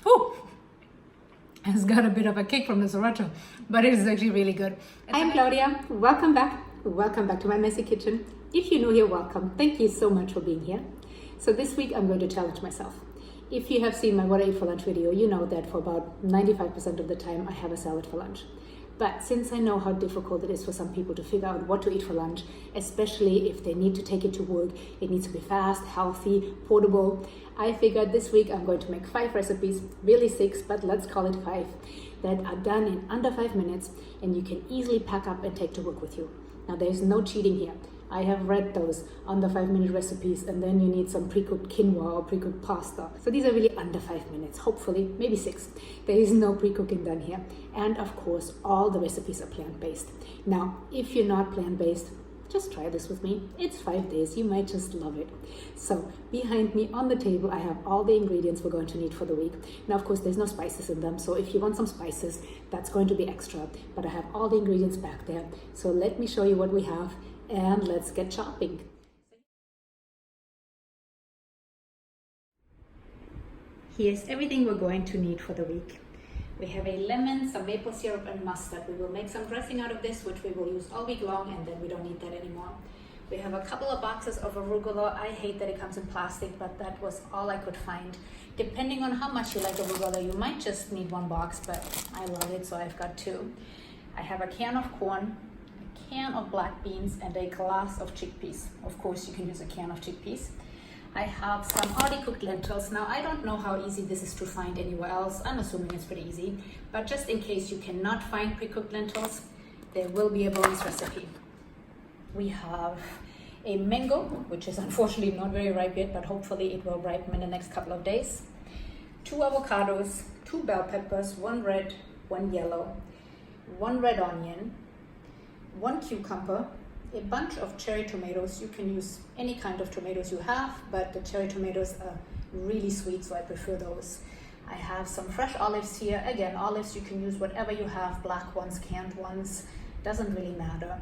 Whew. It's got a bit of a kick from the Siracha, but it is actually really good. I'm Claudia. Welcome back. Welcome back to my messy kitchen. If you're new here, welcome. Thank you so much for being here. So this week I'm going to challenge myself. If you have seen my what I eat for lunch video, you know that for about 95% of the time I have a salad for lunch. But since I know how difficult it is for some people to figure out what to eat for lunch, especially if they need to take it to work, it needs to be fast, healthy, portable, I figured this week I'm going to make 5 recipes, really 6, but let's call it 5, that are done in under 5 minutes and you can easily pack up and take to work with you. Now there's no cheating here. I have read those under 5-minute recipes, and then you need some pre-cooked quinoa or pre-cooked pasta. So these are really under 5 minutes, hopefully, maybe 6. There is no pre-cooking done here. And of course, all the recipes are plant-based. Now, if you're not plant-based, just try this with me. It's 5 days, you might just love it. So behind me on the table, I have all the ingredients we're going to need for the week. Now, of course, there's no spices in them. So if you want some spices, that's going to be extra. But I have all the ingredients back there. So let me show you what we have. And let's get chopping. Here's everything we're going to need for the week. We have a lemon, some maple syrup, and mustard. We will make some dressing out of this, which we will use all week long, and then we don't need that anymore. We have a couple of boxes of arugula. I hate that it comes in plastic, but that was all I could find. Depending on how much you like arugula, you might just need 1 box, but I love it, so I've got 2. I have a can of corn, can of black beans, and a glass of chickpeas. Of course, you can use a can of chickpeas. I have some already cooked lentils. Now, I don't know how easy this is to find anywhere else. I'm assuming it's pretty easy, but just in case you cannot find pre-cooked lentils, there will be a bonus recipe. We have a mango, which is unfortunately not very ripe yet, but hopefully it will ripen in the next couple of days. 2 avocados, 2 bell peppers, 1 red, 1 yellow, 1 red onion, 1 cucumber, a bunch of cherry tomatoes. You can use any kind of tomatoes you have, but the cherry tomatoes are really sweet, so I prefer those. I have some fresh olives here. Again, olives, you can use whatever you have, black ones, canned ones, doesn't really matter.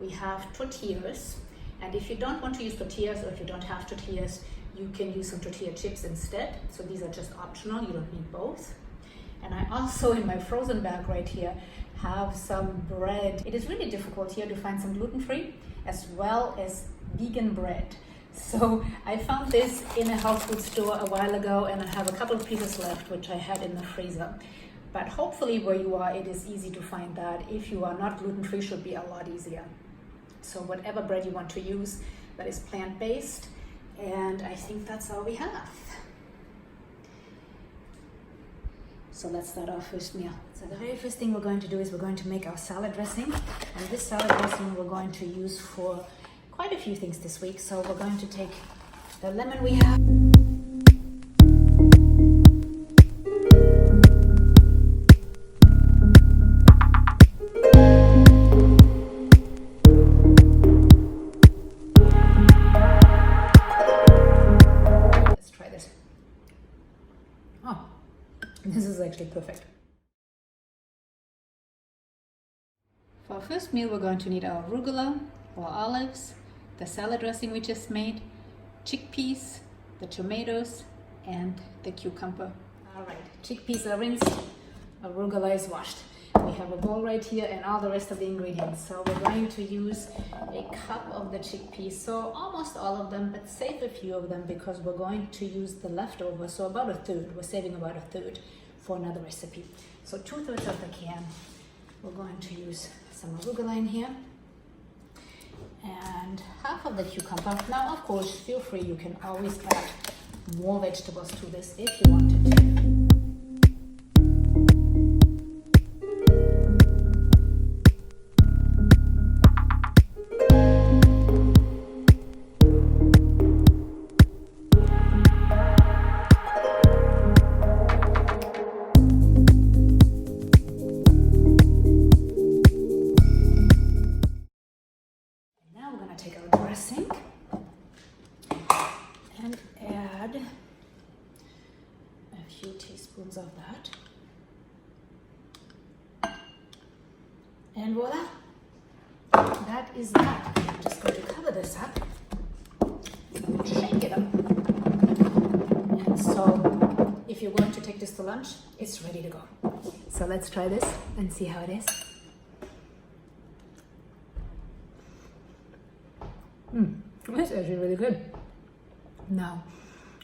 We have tortillas, and if you don't want to use tortillas, or if you don't have tortillas, you can use some tortilla chips instead. So these are just optional, you don't need both. And I also, in my frozen bag right here, have some bread. It is really difficult here to find some gluten-free as well as vegan bread. So I found this in a health food store a while ago, and I have a couple of pieces left which I had in the freezer. But hopefully where you are, it is easy to find that. If you are not gluten-free, should be a lot easier. So whatever bread you want to use that is plant-based, and I think that's all we have. So let's start our first meal. So the very first thing we're going to do is we're going to make our salad dressing. And this salad dressing we're going to use for quite a few things this week. So we're going to take the lemon we have. Let's try this. Oh, this is actually perfect. For our first meal, we're going to need our arugula, our olives, the salad dressing we just made, chickpeas, the tomatoes, and the cucumber. All right, chickpeas are rinsed, arugula is washed. We have a bowl right here and all the rest of the ingredients. So we're going to use a cup of the chickpeas, so almost all of them, but save a few of them because we're going to use the leftovers, so about a third. We're saving about a third for another recipe. So 2/3 of the can. We're going to use some arugula in here and half of the cucumber. Now, of course, feel free, you can always add more vegetables to this if you wanted to. Take our dressing and add a few teaspoons of that, and voila, that is that. I'm just going to cover this up and shake it up. And so if you're going to take this to lunch, it's ready to go. So let's try this and see how it is. It's actually really good. Now,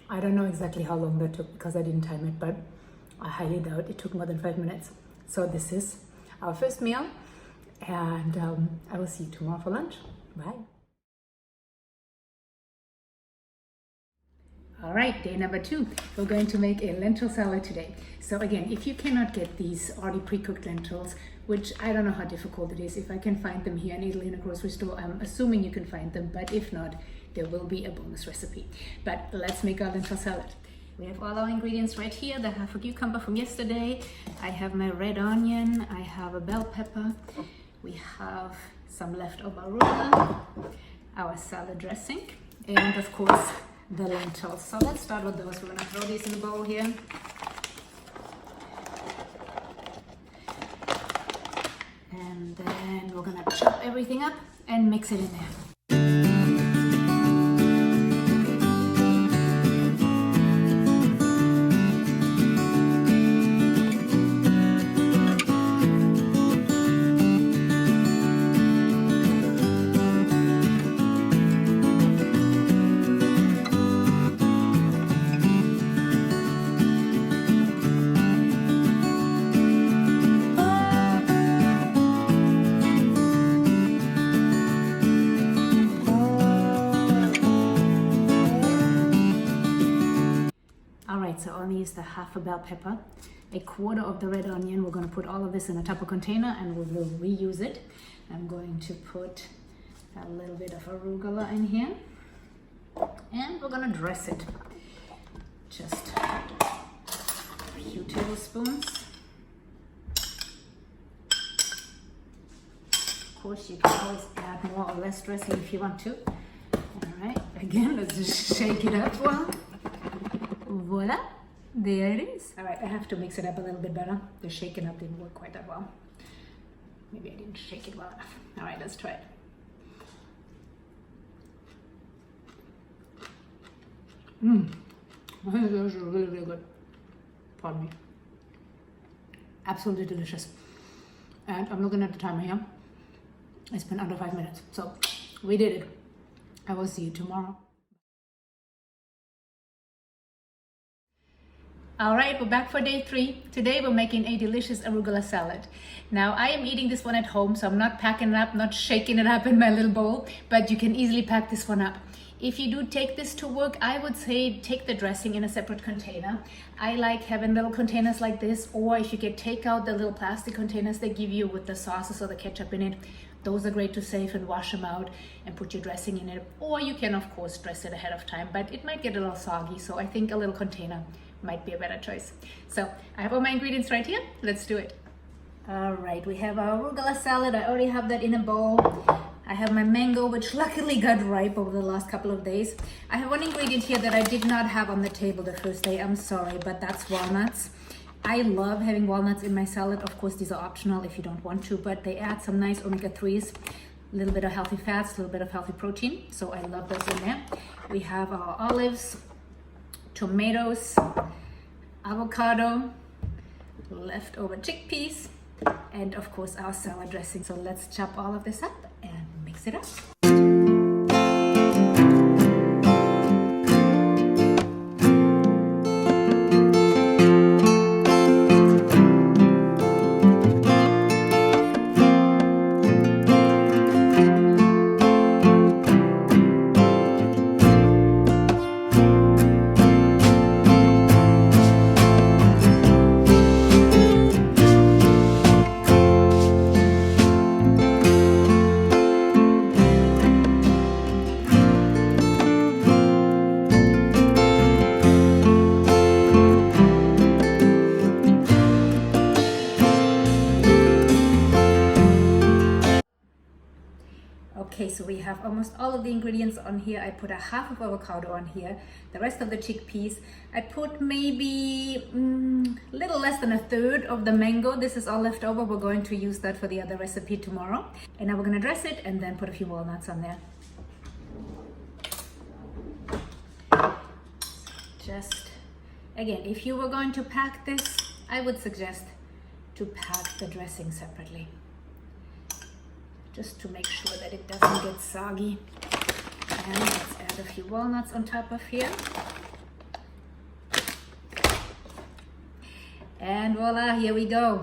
I don't know exactly how long that took because I didn't time it, but I highly doubt it took more than 5 minutes. So this is our first meal, and I will see you tomorrow for lunch. Bye. All right, day number 2. We're going to make a lentil salad today. So again, if you cannot get these already pre-cooked lentils, which I don't know how difficult it is, if I can find them here in Italy in a grocery store, I'm assuming you can find them, but if not, there will be a bonus recipe. But let's make our lentil salad. We have all our ingredients right here. I have a cucumber from yesterday. I have my red onion. I have a bell pepper. We have some leftover arugula, our salad dressing, and of course, the lentils. So let's start with those. We're gonna throw these in the bowl here. And then we're gonna chop everything up and mix it in there. So I only used a half a bell pepper, a quarter of the red onion. We're going to put all of this in a Tupper container and we will reuse it. I'm going to put a little bit of arugula in here and we're going to dress it. Just a few tablespoons. Of course, you can always add more or less dressing if you want to. All right, again, let's just shake it up well. Voila, there it is. All right, I have to mix it up a little bit better. The shaking up didn't work quite that well. Maybe I didn't shake it well enough. All right, let's try it. This is really, really good. Pardon me. Absolutely delicious. And I'm looking at the timer here. It's been under 5 minutes. So we did it. I will see you tomorrow. All right, we're back for day 3. Today we're making a delicious arugula salad. Now I am eating this one at home, so I'm not packing it up, not shaking it up in my little bowl, but you can easily pack this one up. If you do take this to work, I would say take the dressing in a separate container. I like having little containers like this, or if you get takeout, the little plastic containers they give you with the sauces or the ketchup in it, those are great to save and wash them out and put your dressing in it. Or you can of course dress it ahead of time, but it might get a little soggy, so I think a little container might be a better choice. So I have all my ingredients right here. Let's do it. All right, we have our arugula salad. I already have that in a bowl. I have my mango, which luckily got ripe over the last couple of days. I have one ingredient here that I did not have on the table the first day. I'm sorry, but that's walnuts. I love having walnuts in my salad. Of course, these are optional if you don't want to, but they add some nice omega-3s, a little bit of healthy fats, a little bit of healthy protein. So I love those in there. We have our olives, tomatoes, avocado, leftover chickpeas, and of course our salad dressing. So let's chop all of this up and mix it up. Okay, so we have almost all of the ingredients on here. I put a half of avocado on here, the rest of the chickpeas. I put maybe a little less than a third of the mango. This is all left over. We're going to use that for the other recipe tomorrow. And now we're going to dress it and then put a few walnuts on there. Just Again, if you were going to pack this, I would suggest to pack the dressing separately, just to make sure that it doesn't get soggy. And let's add a few walnuts on top of here. And voila, here we go.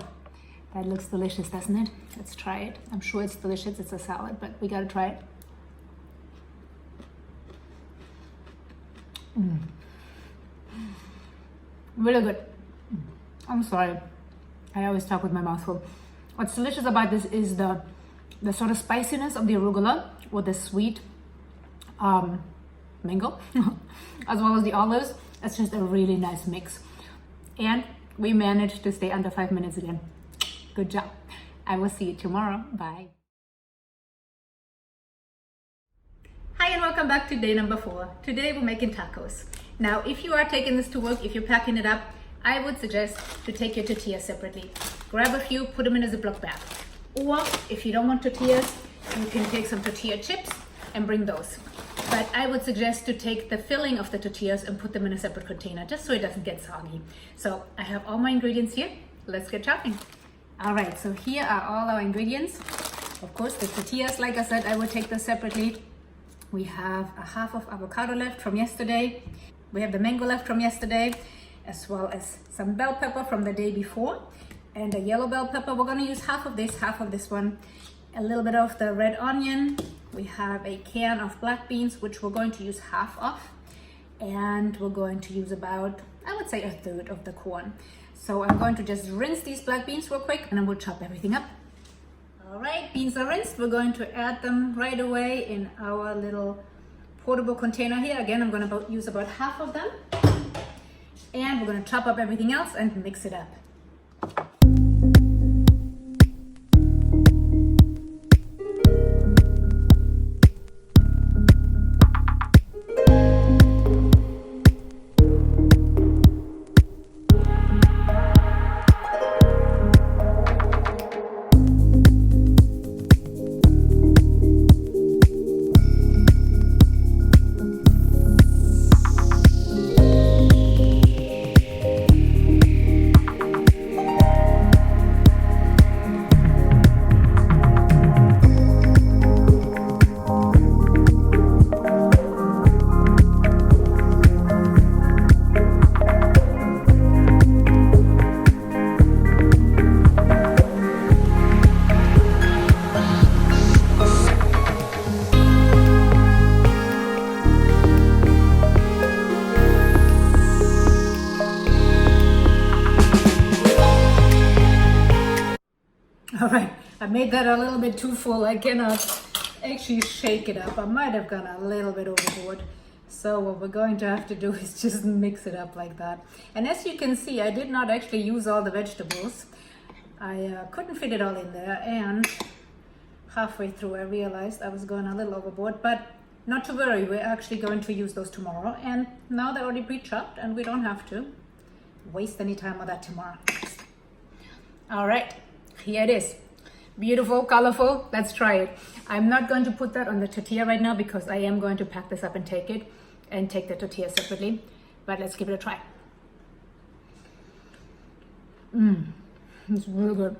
That looks delicious, doesn't it? Let's try it. I'm sure it's delicious. It's a salad, but we gotta try it. Really good. I'm sorry. I always talk with my mouth full. What's delicious about this is the sort of spiciness of the arugula with the sweet mango, as well as the olives. It's just a really nice mix. And we managed to stay under 5 minutes again. Good job. I will see you tomorrow. Bye. Hi and welcome back to day number 4. Today we're making tacos. Now, if you are taking this to work, if you're packing it up, I would suggest to take your tortillas separately. Grab a few, put them in a Ziploc bag. Or if you don't want tortillas, you can take some tortilla chips and bring those. But I would suggest to take the filling of the tortillas and put them in a separate container, just so it doesn't get soggy. So I have all my ingredients here. Let's get chopping. All right, so here are all our ingredients. Of course, the tortillas, like I said, I will take this separately. We have a half of avocado left from yesterday. We have the mango left from yesterday, as well as some bell pepper from the day before, and a yellow bell pepper. We're gonna use half of this one. A little bit of the red onion. We have a can of black beans, which we're going to use half of. And we're going to use about, I would say, a third of the corn. So I'm going to just rinse these black beans real quick, and then we'll chop everything up. All right, beans are rinsed. We're going to add them right away in our little portable container here. Again, I'm going to use about half of them. And we're going to chop up everything else and mix it up. All right, I made that a little bit too full. I cannot actually shake it up. I might have gone a little bit overboard. So what we're going to have to do is just mix it up like that. And as you can see, I did not actually use all the vegetables. I couldn't fit it all in there, and halfway through I realized I was going a little overboard, but not to worry, we're actually going to use those tomorrow. And now they're already pre-chopped and we don't have to waste any time on that tomorrow. All right. Here it is. Beautiful, colorful. Let's try it. I'm not going to put that on the tortilla right now because I am going to pack this up and take the tortilla separately. But let's give it a try. It's really good.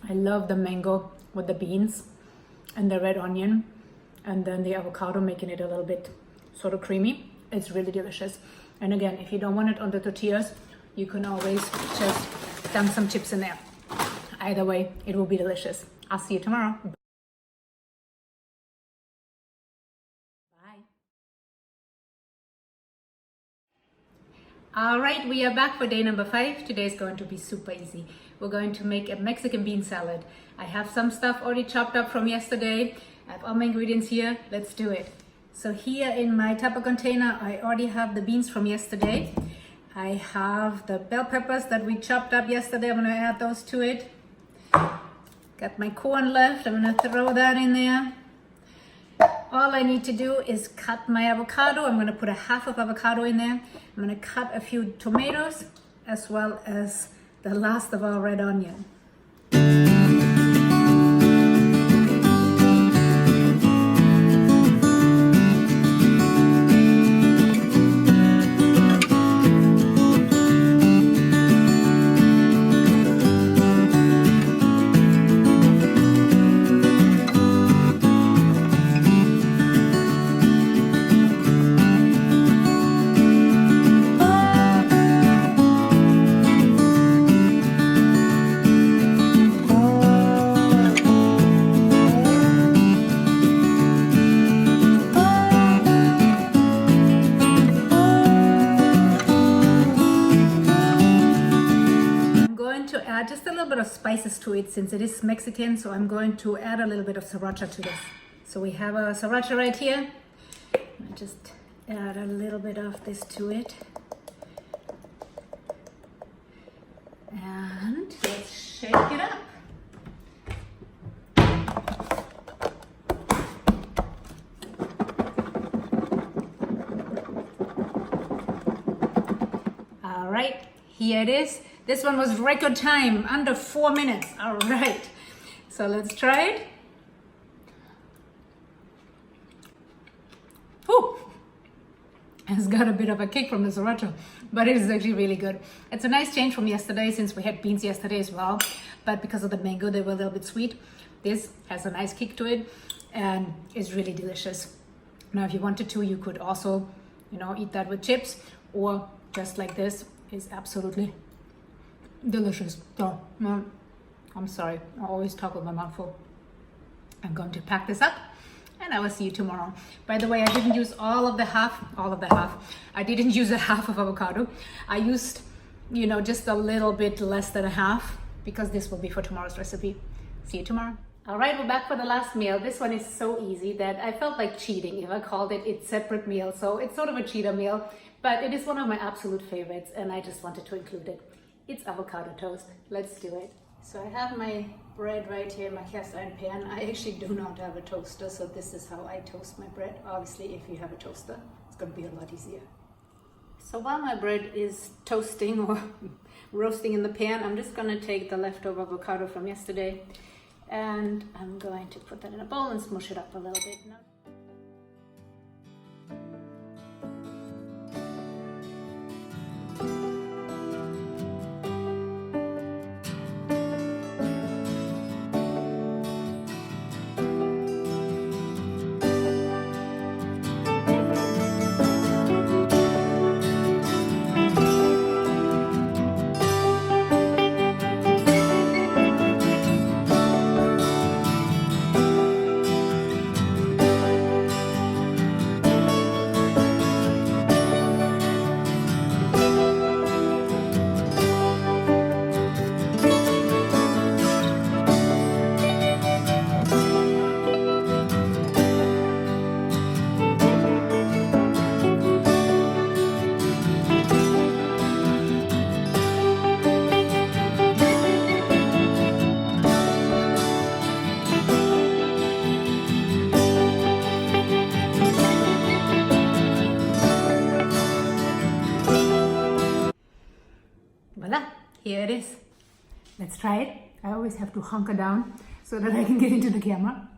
I love the mango with the beans and the red onion and then the avocado, making it a little bit sort of creamy. It's really delicious. And again, if you don't want it on the tortillas, you can always just dump some chips in there. Either way, it will be delicious. I'll see you tomorrow. Bye. All right, we are back for day number 5. Today is going to be super easy. We're going to make a Mexican bean salad. I have some stuff already chopped up from yesterday. I have all my ingredients here. Let's do it. So here in my Tupper container, I already have the beans from yesterday. I have the bell peppers that we chopped up yesterday. I'm gonna add those to it. Got my corn left. I'm gonna throw that in there. All I need to do is cut my avocado. I'm gonna put a half of avocado in there. I'm gonna cut a few tomatoes as well as the last of our red onion. just a little bit of spices to it since it is Mexican. So I'm going to add a little bit of Siracha to this. So we have a Siracha right here. I just add a little bit of this to it. And let's shake it up. All right, here it is. This one was record time, under 4 minutes. All right, so let's try it. Ooh, it's got a bit of a kick from the Siracha, but it is actually really good. It's a nice change from yesterday since we had beans yesterday as well, but because of the mango, they were a little bit sweet. This has a nice kick to it and is really delicious. Now, if you wanted to, you could also, eat that with chips or just like this. Is absolutely delicious. So, I'm sorry, I always talk with my mouth full. I'm going to pack this up and I will see you tomorrow. By the way, I didn't use all of the half. I didn't use a half of avocado. I used, just a little bit less than a half because this will be for tomorrow's recipe. See you tomorrow. All right, we're back for the last meal. This one is so easy that I felt like cheating if I called it its separate meal. So it's sort of a cheater meal, but it is one of my absolute favorites and I just wanted to include it. It's avocado toast. Let's do it. So I have my bread right here in my cast iron pan. I actually do not have a toaster, so this is how I toast my bread. Obviously, if you have a toaster, it's going to be a lot easier. So while my bread is toasting or roasting in the pan, I'm just going to take the leftover avocado from yesterday and I'm going to put that in a bowl and smush it up a little bit. Voila, here it is. Let's try it. I always have to hunker down so that I can get into the camera.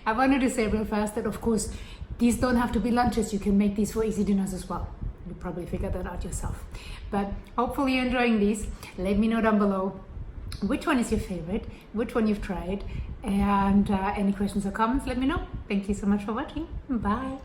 I wanted to say real fast that of course these don't have to be lunches. You can make these for easy dinners as well. You probably figured that out yourself. But hopefully you're enjoying these. Let me know down below which one is your favorite, which one you've tried, and any questions or comments, let me know. Thank you so much for watching. Bye.